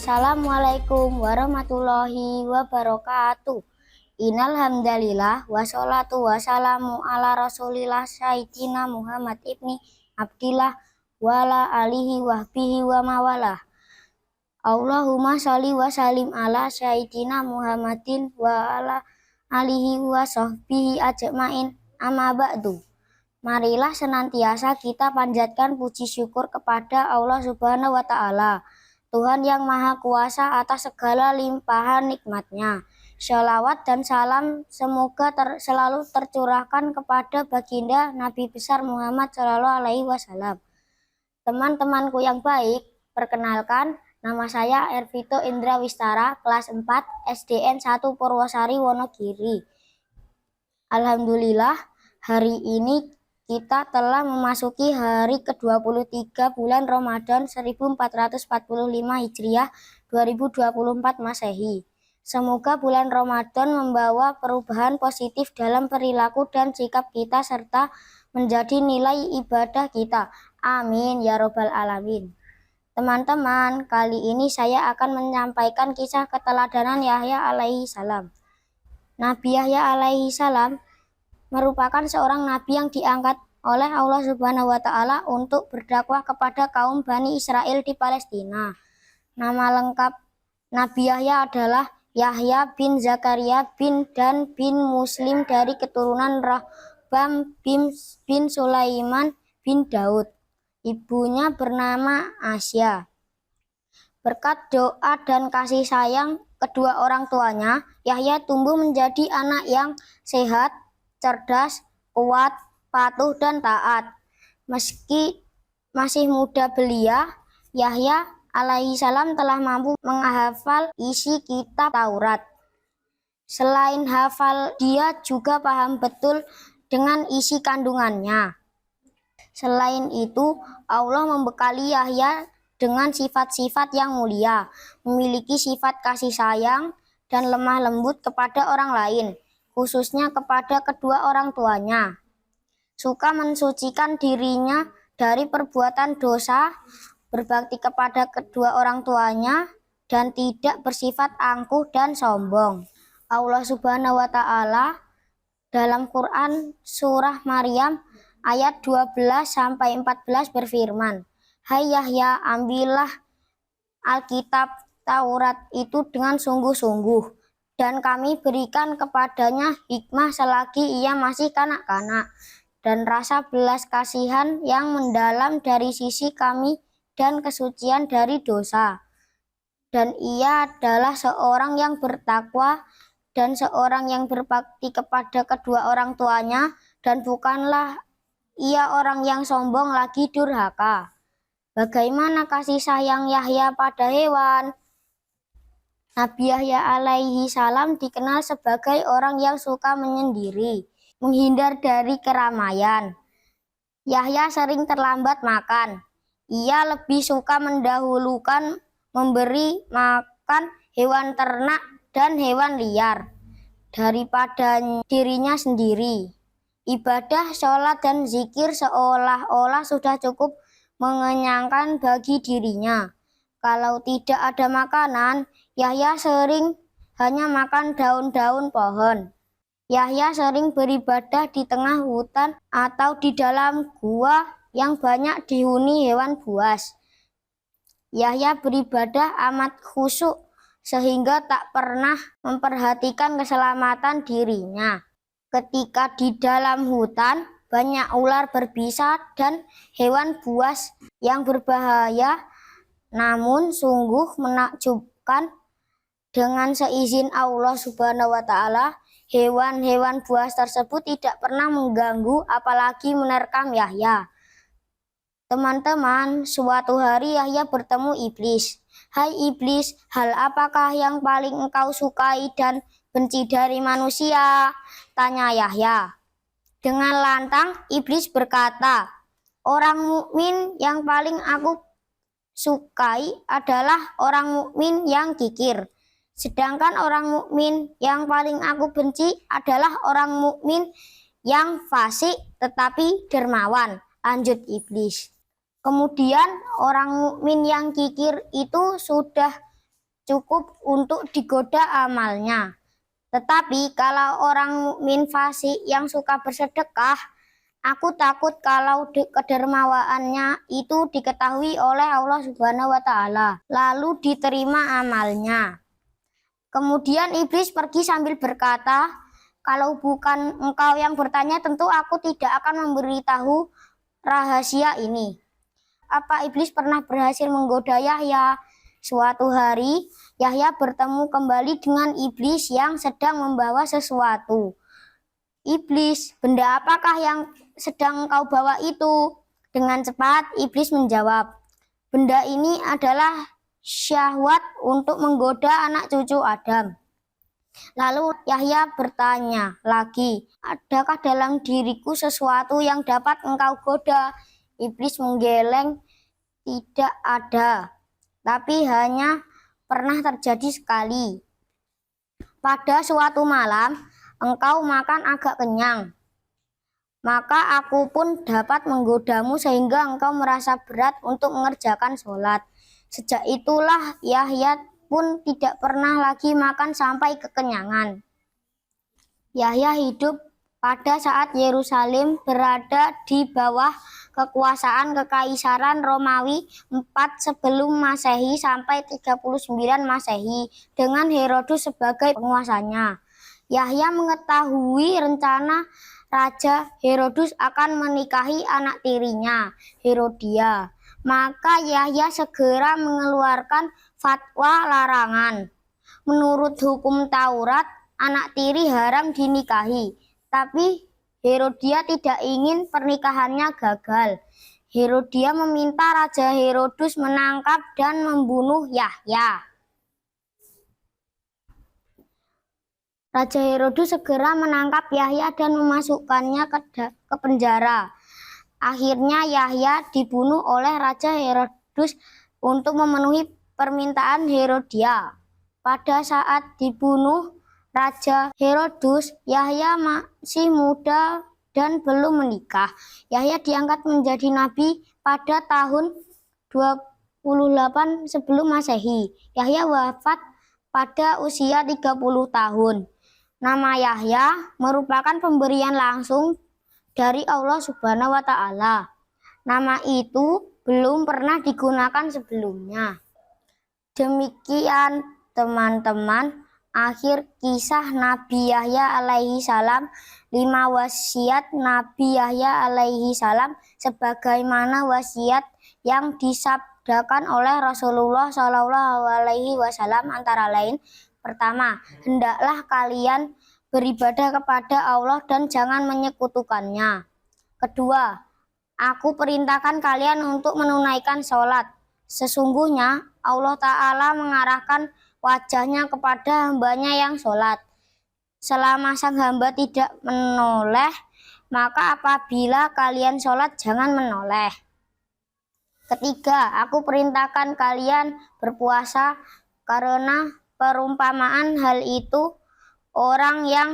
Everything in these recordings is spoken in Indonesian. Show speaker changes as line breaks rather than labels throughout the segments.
Assalamualaikum warahmatullahi wabarakatuh. Innal hamdalillah wassalatu wassalamu ala Rasulillah Sayyidina Muhammad ibni Abdillah wa ala alihi wahbihi wa mawalah. Allahumma sholli wa sallim ala Sayyidina Muhammadin wa ala alihi wa sahbihi ajmain. Amma ba'du. Marilah senantiasa kita panjatkan puji syukur kepada Allah Subhanahu wa Ta'ala, Tuhan yang Maha Kuasa atas segala limpahan nikmat-Nya. Sholawat dan salam semoga selalu tercurahkan kepada baginda Nabi besar Muhammad Shallallahu Alaihi Wasallam. Teman-temanku yang baik, perkenalkan, nama saya Ervito Indra Wistara, kelas 4 SDN 1 Purwosari, Wonogiri. Alhamdulillah, hari ini kita telah memasuki hari ke-23 bulan Ramadan 1445 Hijriah 2024 Masehi. Semoga bulan Ramadan membawa perubahan positif dalam perilaku dan sikap kita serta menjadi nilai ibadah kita. Amin ya robbal alamin. Teman-teman, kali ini saya akan menyampaikan kisah keteladanan Yahya alaihi salam. Nabi Yahya alaihi salam merupakan seorang nabi yang diangkat oleh Allah Subhanahu wa Ta'ala untuk berdakwah kepada kaum Bani Israel di Palestina. Nama lengkap Nabi Yahya adalah Yahya bin Zakaria bin Muslim dari keturunan Rahbam bin Sulaiman bin Daud. Ibunya bernama Asya. Berkat doa dan kasih sayang kedua orang tuanya, Yahya tumbuh menjadi anak yang sehat, cerdas, kuat, patuh, dan taat. Meski masih muda belia, Yahya alaihi salam telah mampu menghafal isi kitab Taurat. Selain hafal, dia juga paham betul dengan isi kandungannya. Selain itu, Allah membekali Yahya dengan sifat-sifat yang mulia, memiliki sifat kasih sayang dan lemah lembut kepada orang lain, khususnya kepada kedua orang tuanya. Suka mensucikan dirinya dari perbuatan dosa, berbakti kepada kedua orang tuanya, dan tidak bersifat angkuh dan sombong. Allah Subhanahu wa Ta'ala dalam Quran surah Maryam ayat 12-14 berfirman, "Hai Yahya, ambillah Alkitab Taurat itu dengan sungguh-sungguh, dan kami berikan kepadanya hikmah selagi ia masih kanak-kanak, dan rasa belas kasihan yang mendalam dari sisi kami dan kesucian dari dosa. Dan ia adalah seorang yang bertakwa dan seorang yang berbakti kepada kedua orang tuanya, dan bukanlah ia orang yang sombong lagi durhaka." Bagaimana kasih sayang Yahya pada hewan? Nabi Yahya alaihi salam dikenal sebagai orang yang suka menyendiri, menghindar dari keramaian. Yahya sering terlambat makan. Ia lebih suka mendahulukan memberi makan hewan ternak dan hewan liar daripada dirinya sendiri. Ibadah, sholat, dan zikir seolah-olah sudah cukup mengenyangkan bagi dirinya. Kalau tidak ada makanan, Yahya sering hanya makan daun-daun pohon. Yahya sering beribadah di tengah hutan atau di dalam gua yang banyak dihuni hewan buas. Yahya beribadah amat khusyuk sehingga tak pernah memperhatikan keselamatan dirinya. Ketika di dalam hutan, banyak ular berbisa dan hewan buas yang berbahaya. Namun sungguh menakjubkan, dengan seizin Allah Subhanahu wa Ta'ala, hewan-hewan buas tersebut tidak pernah mengganggu apalagi menerkam Yahya. Teman-teman, suatu hari Yahya bertemu iblis. "Hai iblis, hal apakah yang paling engkau sukai dan benci dari manusia?" tanya Yahya. Dengan lantang, iblis berkata, "Orang mukmin yang paling aku sukai adalah orang mukmin yang kikir. Sedangkan orang mukmin yang paling aku benci adalah orang mukmin yang fasik tetapi dermawan," lanjut iblis. Kemudian orang mukmin yang kikir itu sudah cukup untuk digoda amalnya. Tetapi kalau orang mukmin fasik yang suka bersedekah, aku takut kalau kedermawaannya itu diketahui oleh Allah Subhanahu wa Ta'ala, lalu diterima amalnya. Kemudian iblis pergi sambil berkata, "Kalau bukan engkau yang bertanya, tentu aku tidak akan memberitahu rahasia ini." Apa iblis pernah berhasil menggoda Yahya? Suatu hari, Yahya bertemu kembali dengan iblis yang sedang membawa sesuatu. "Iblis, benda apakah yang sedang kau bawa itu?" Dengan cepat, iblis menjawab, "Benda ini adalah syahwat untuk menggoda anak cucu Adam." Lalu Yahya bertanya lagi, "Adakah dalam diriku sesuatu yang dapat engkau goda?" Iblis menggeleng, "Tidak ada, tapi hanya pernah terjadi sekali. Pada suatu malam, engkau makan agak kenyang. Maka aku pun dapat menggodamu sehingga engkau merasa berat untuk mengerjakan sholat." Sejak itulah Yahya pun tidak pernah lagi makan sampai kekenyangan. Yahya hidup pada saat Yerusalem berada di bawah kekuasaan Kekaisaran Romawi 4 sebelum Masehi sampai 39 Masehi dengan Herodus sebagai penguasanya. Yahya mengetahui rencana Raja Herodus akan menikahi anak tirinya, Herodia. Maka Yahya segera mengeluarkan fatwa larangan. Menurut hukum Taurat, anak tiri haram dinikahi, tapi Herodia tidak ingin pernikahannya gagal. Herodia meminta Raja Herodus menangkap dan membunuh Yahya. Raja Herodus segera menangkap Yahya dan memasukkannya ke penjara. Akhirnya Yahya dibunuh oleh Raja Herodus untuk memenuhi permintaan Herodia. Pada saat dibunuh Raja Herodus, Yahya masih muda dan belum menikah. Yahya diangkat menjadi nabi pada tahun 28 sebelum Masehi. Yahya wafat pada usia 30 tahun. Nama Yahya merupakan pemberian langsung dari Allah Subhanahu wa Ta'ala. Nama itu belum pernah digunakan sebelumnya. Demikian teman-teman, akhir kisah Nabi Yahya alaihi salam, 5 wasiat Nabi Yahya alaihi salam sebagaimana wasiat yang disabdakan oleh Rasulullah Shallallahu alaihi wasallam, antara lain, pertama, hendaklah kalian beribadah kepada Allah dan jangan menyekutukannya. Kedua, aku perintahkan kalian untuk menunaikan sholat. Sesungguhnya Allah Ta'ala mengarahkan wajahnya kepada hambanya yang sholat. Selama sang hamba tidak menoleh, maka apabila kalian sholat jangan menoleh. Ketiga, aku perintahkan kalian berpuasa karena perumpamaan hal itu, orang yang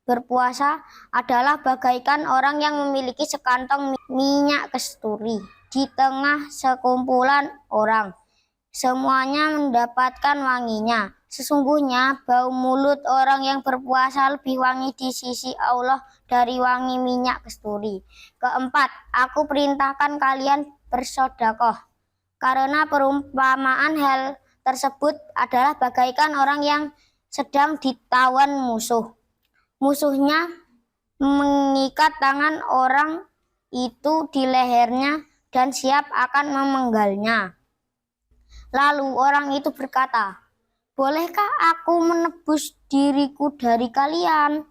berpuasa adalah bagaikan orang yang memiliki sekantong minyak kasturi di tengah sekumpulan orang. Semuanya mendapatkan wanginya. Sesungguhnya bau mulut orang yang berpuasa lebih wangi di sisi Allah dari wangi minyak kasturi. Keempat, aku perintahkan kalian bersedekah karena perumpamaan hal tersebut adalah bagaikan orang yang sedang ditawan musuh. Musuhnya mengikat tangan orang itu di lehernya dan siap akan memenggalnya. Lalu orang itu berkata, "Bolehkah aku menebus diriku dari kalian?"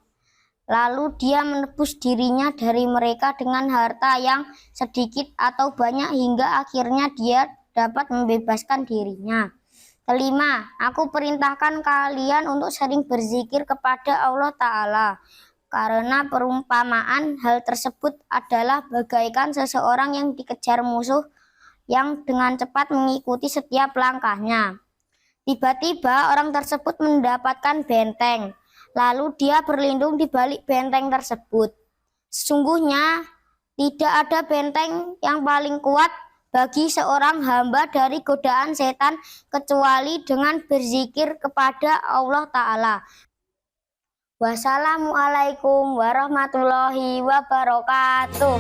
Lalu dia menebus dirinya dari mereka dengan harta yang sedikit atau banyak hingga akhirnya dia dapat membebaskan dirinya. Kelima, aku perintahkan kalian untuk sering berzikir kepada Allah Ta'ala, karena perumpamaan hal tersebut adalah bagaikan seseorang yang dikejar musuh yang dengan cepat mengikuti setiap langkahnya. Tiba-tiba orang tersebut mendapatkan benteng, lalu dia berlindung di balik benteng tersebut. Sesungguhnya tidak ada benteng yang paling kuat bagi seorang hamba dari godaan setan kecuali dengan berzikir kepada Allah Ta'ala. Wassalamualaikum warahmatullahi wabarakatuh.